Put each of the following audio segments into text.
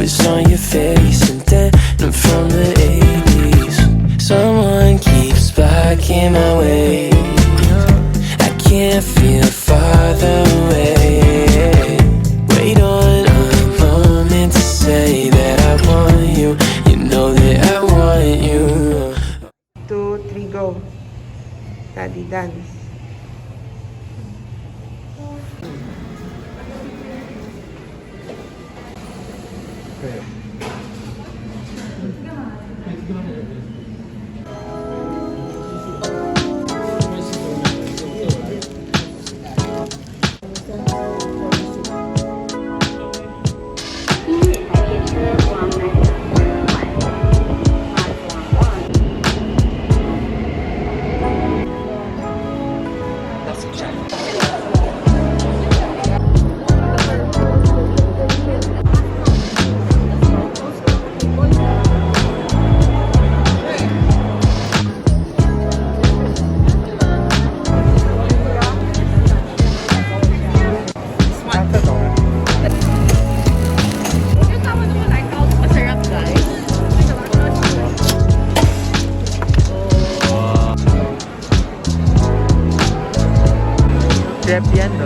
is on your face and then I'm from the 80s. Someone keeps blocking my way. I can't feel farther away. Wait on a moment to say that I want you. You know that I want you. 2, 3, go. Daddy dance. Debiendo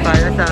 para sa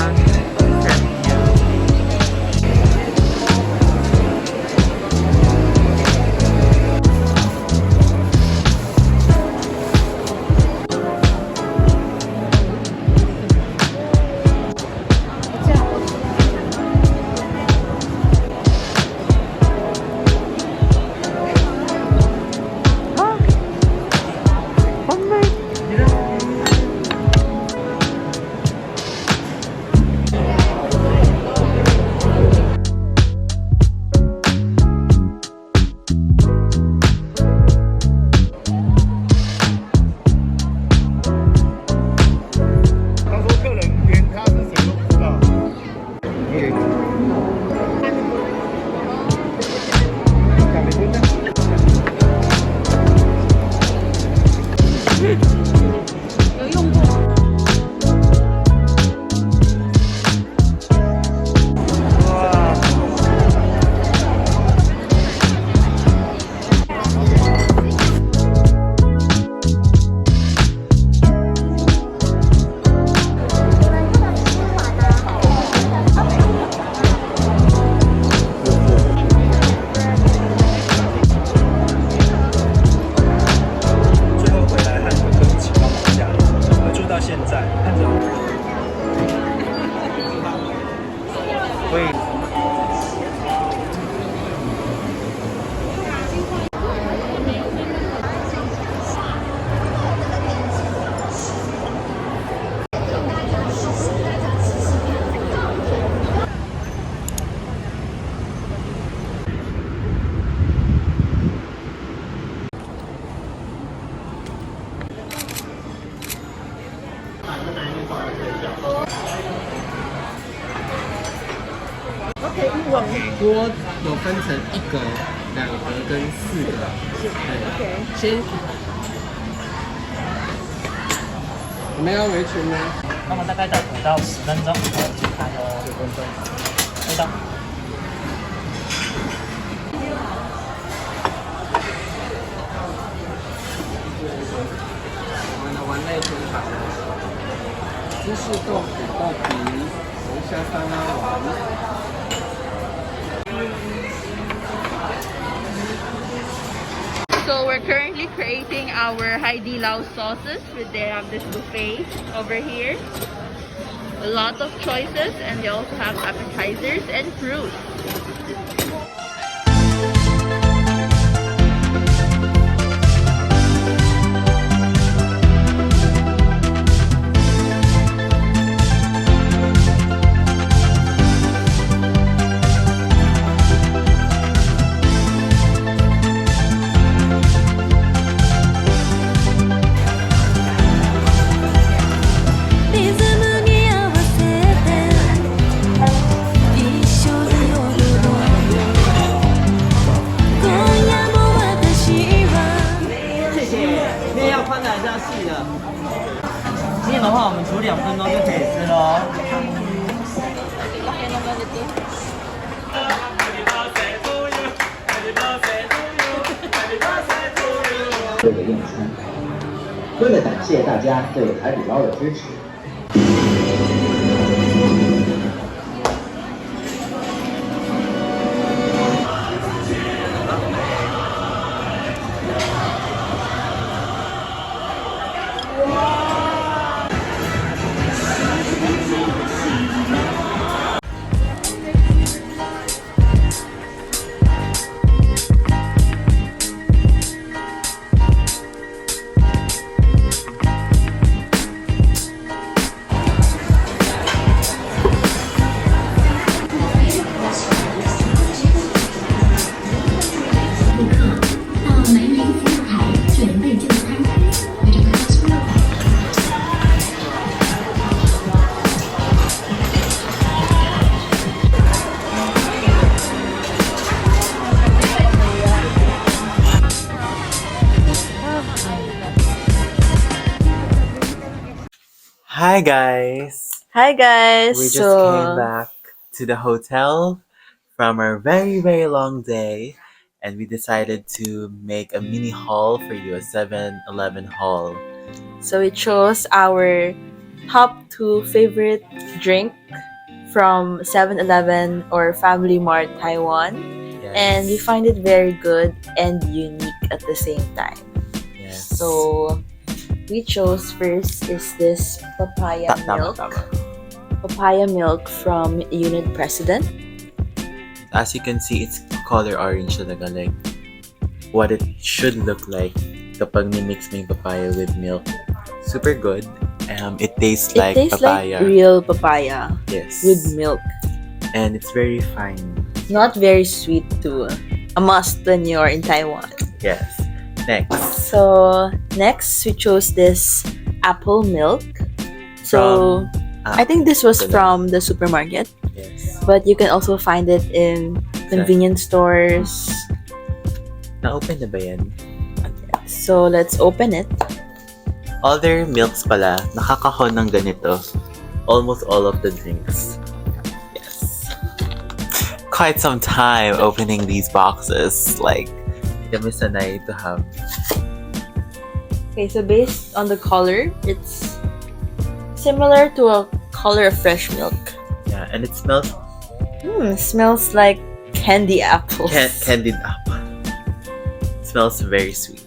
锅有分成1格、2格跟4格。对，先。你们要围裙吗？那么大概等5到10分钟，然后请他10分钟。味道。我们的丸类天堂，芝士豆腐豆皮，龙虾沙拉丸。 So we're currently creating our Haidilao sauces. They have this buffet over here. A lot of choices, and they also have appetizers and fruit. 为了用餐。为了感谢大家对海底捞的支持。Hi guys! Hi guys! We just came back to the hotel from our very long day, and we decided to make a mini haul for you, a 7-Eleven haul. So we chose our top 2 favorite drink from 7-Eleven or Family Mart Taiwan. Yes. And we find it very good and unique at the same time. Yes. So we chose first is this papaya milk. Papaya milk from Unit President. As you can see, it's color orange talaga, like what it should look like kapag ni-mix mo yung papaya with milk. Super good. It tastes like papaya. Like real papaya. Yes. With milk. And it's very fine. Not very sweet too. A must when you're in Taiwan. Yes. Next. So next we chose this apple milk. So I think this was from the supermarket. Yes. But you can also find it in convenience stores. Na-open na ba yan? So let's open it. All their milks pala, nakakahon ng ganito. Almost all of the drinks. Yes. Quite some time opening these boxes. Like, kami sanay to have. Okay, so based on the color, it's similar to a color of fresh milk. Yeah, and it smells Smells like candy apples. candied apple. It smells very sweet.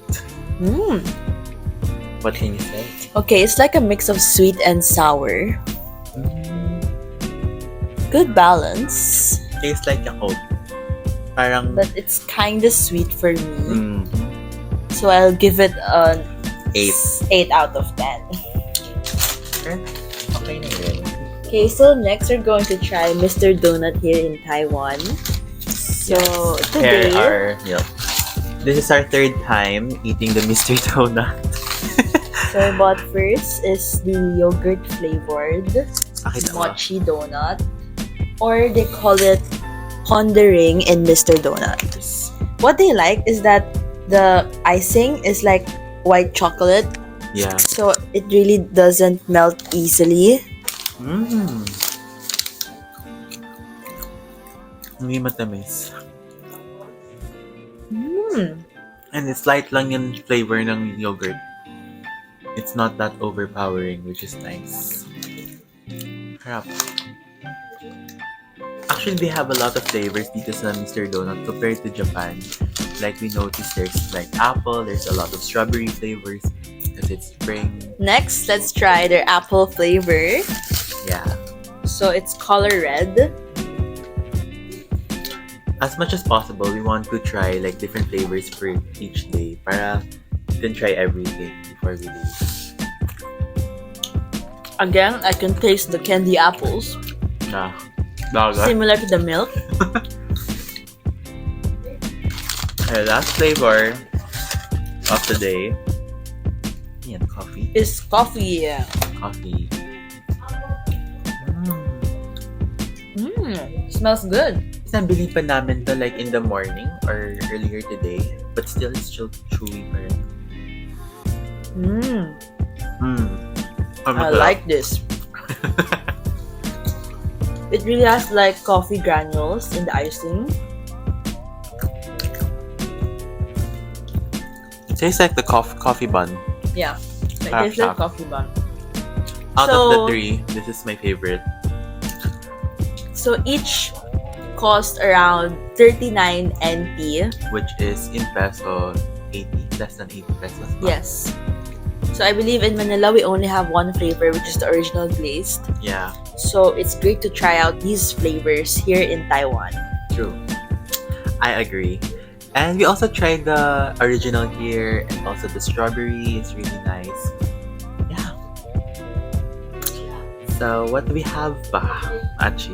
What can you say? Okay, it's like a mix of sweet and sour. Good balance. Tastes like Yakult. Parang But it's kinda sweet for me. mm, So I'll give it an 8. 8 out of 10. Okay na yun. Okay, so next we're going to try Mr. Donut here in Taiwan. So today, Here are milk. This is our 3rd time eating the Mr. Donut. so I bought first is the yogurt flavored Pakita mo. mochi donut, or they call it pondering in Mr. Donut. What they like is that the icing is like white chocolate, Yeah. so it really doesn't melt easily. Hindi matamis. And it's light lang yung flavor ng yogurt. It's not that overpowering, which is nice. Harap. Actually, they have a lot of flavors dito sa Mr. Donut compared to Japan. Like we noticed, there's like apple, there's a lot of strawberry flavors because it's spring. Next, let's try their apple flavor. Yeah. So it's color red. As much as possible, we want to try like different flavors for each day para you can try everything before we leave. Again, I can taste the candy apples. Daga. Similar to the milk. Our last flavor of the day. Yan, coffee. Is coffee. Coffee. Smells good. Nabili pa namin to like in the morning or earlier today, but still it's still chewy pa rin. I like this. It really has like coffee granules in the icing. Tastes like the coffee bun. Yeah. It Half tastes like half. coffee bun. Out So- of the 3, this is my favorite. So each cost around 39 NT. Which is in peso 80, less than 80 pesos. Yes. So I believe in Manila we only have one flavor, which is the original glazed. Yeah, So it's great to try out these flavors here in Taiwan. true. I agree. And we also tried the original here and also the strawberry. It's really nice. Yeah. So what do we have ba, Achi?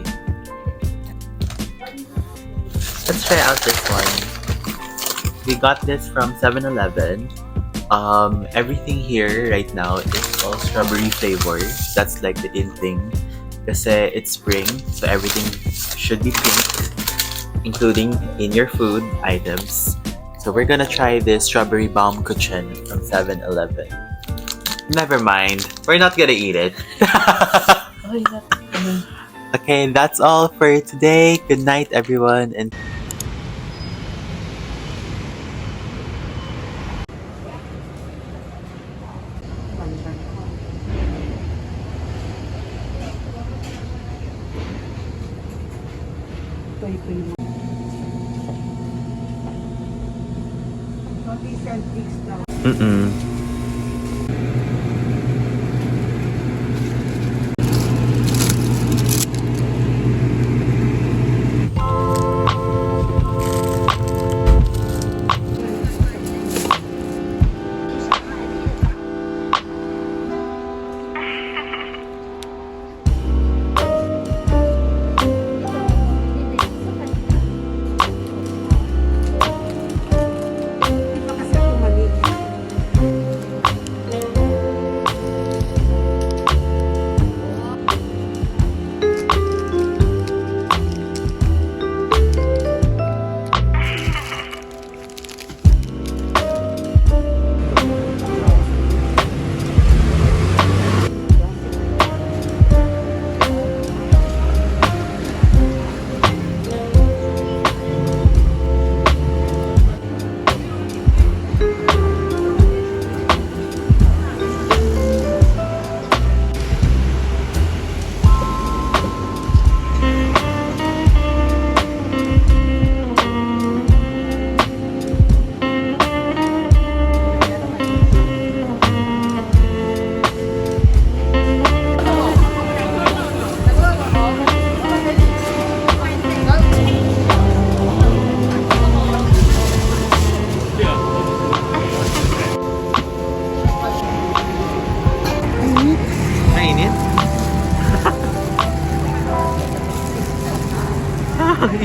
Let's try out this one. We got this from 7-Eleven. Everything here right now is all strawberry flavor. That's like the in thing. Kasi it's spring, so everything should be pink, including in your food items. So we're gonna try this strawberry bomb cushion from 7-Eleven. Never mind, we're not gonna eat it. Okay, that's all for today. Good night, everyone, and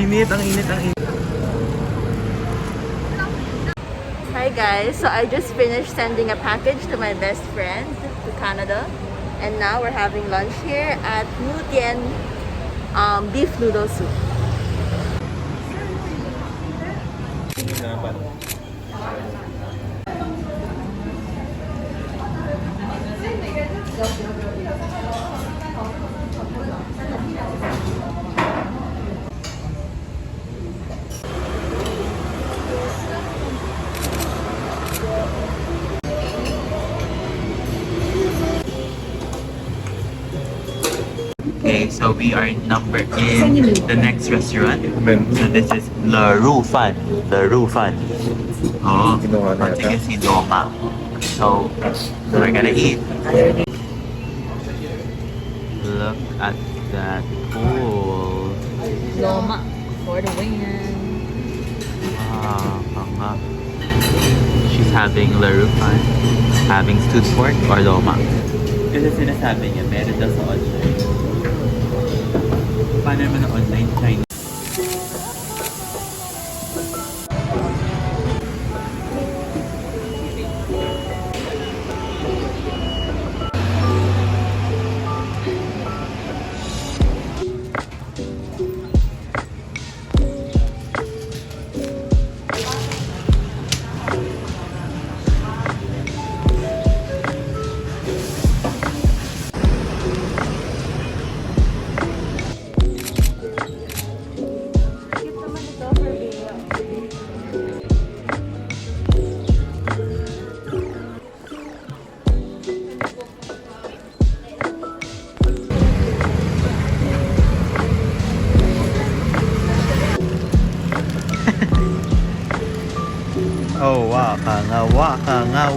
mainit. Ang init. Hi guys, so I just finished sending a package to my best friend to Canada, and now we're having lunch here at no.1 beef noodle soup. Okay, so we are in the next restaurant. So this is Le Rufan. Oh, once si Doma. So we're gonna eat. Look at that pool. Loma for the win. Wow, she's having Le Rufan. Having stewed pork or Loma. Kasi sinasabi niya, meron daw sa online. Paano naman na online Chinese? Waka nga.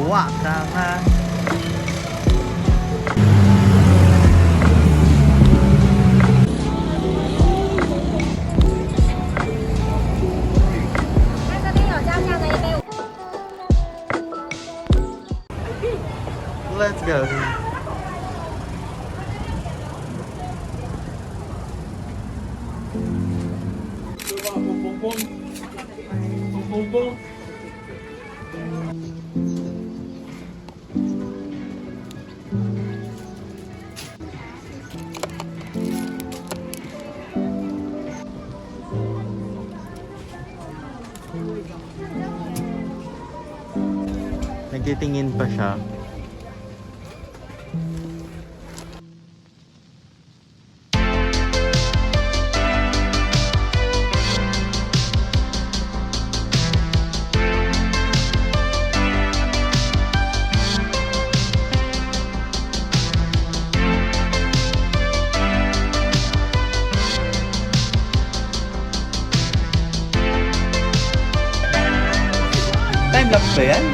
Let's go. Nagtitingin pa siya. Time lapse ba yan?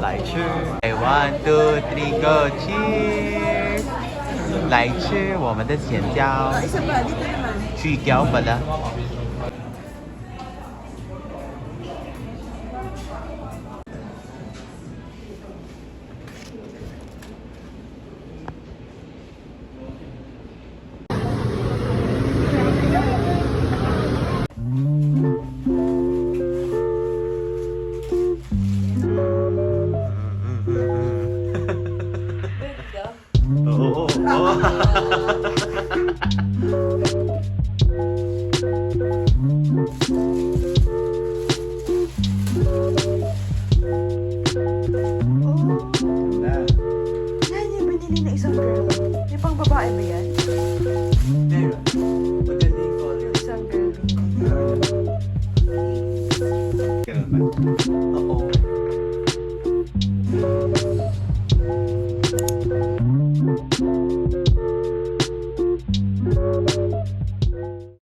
Lai chu. Okay, 1, 2, 3, go! Cheers! 来吃我们的甜椒。Isa pa, dito naman. 去椒pala. Yan yung binili na isang girl. Yung pang babae ba yan? Meron. Maganda yung color. Yung isang girl. Ganun ba?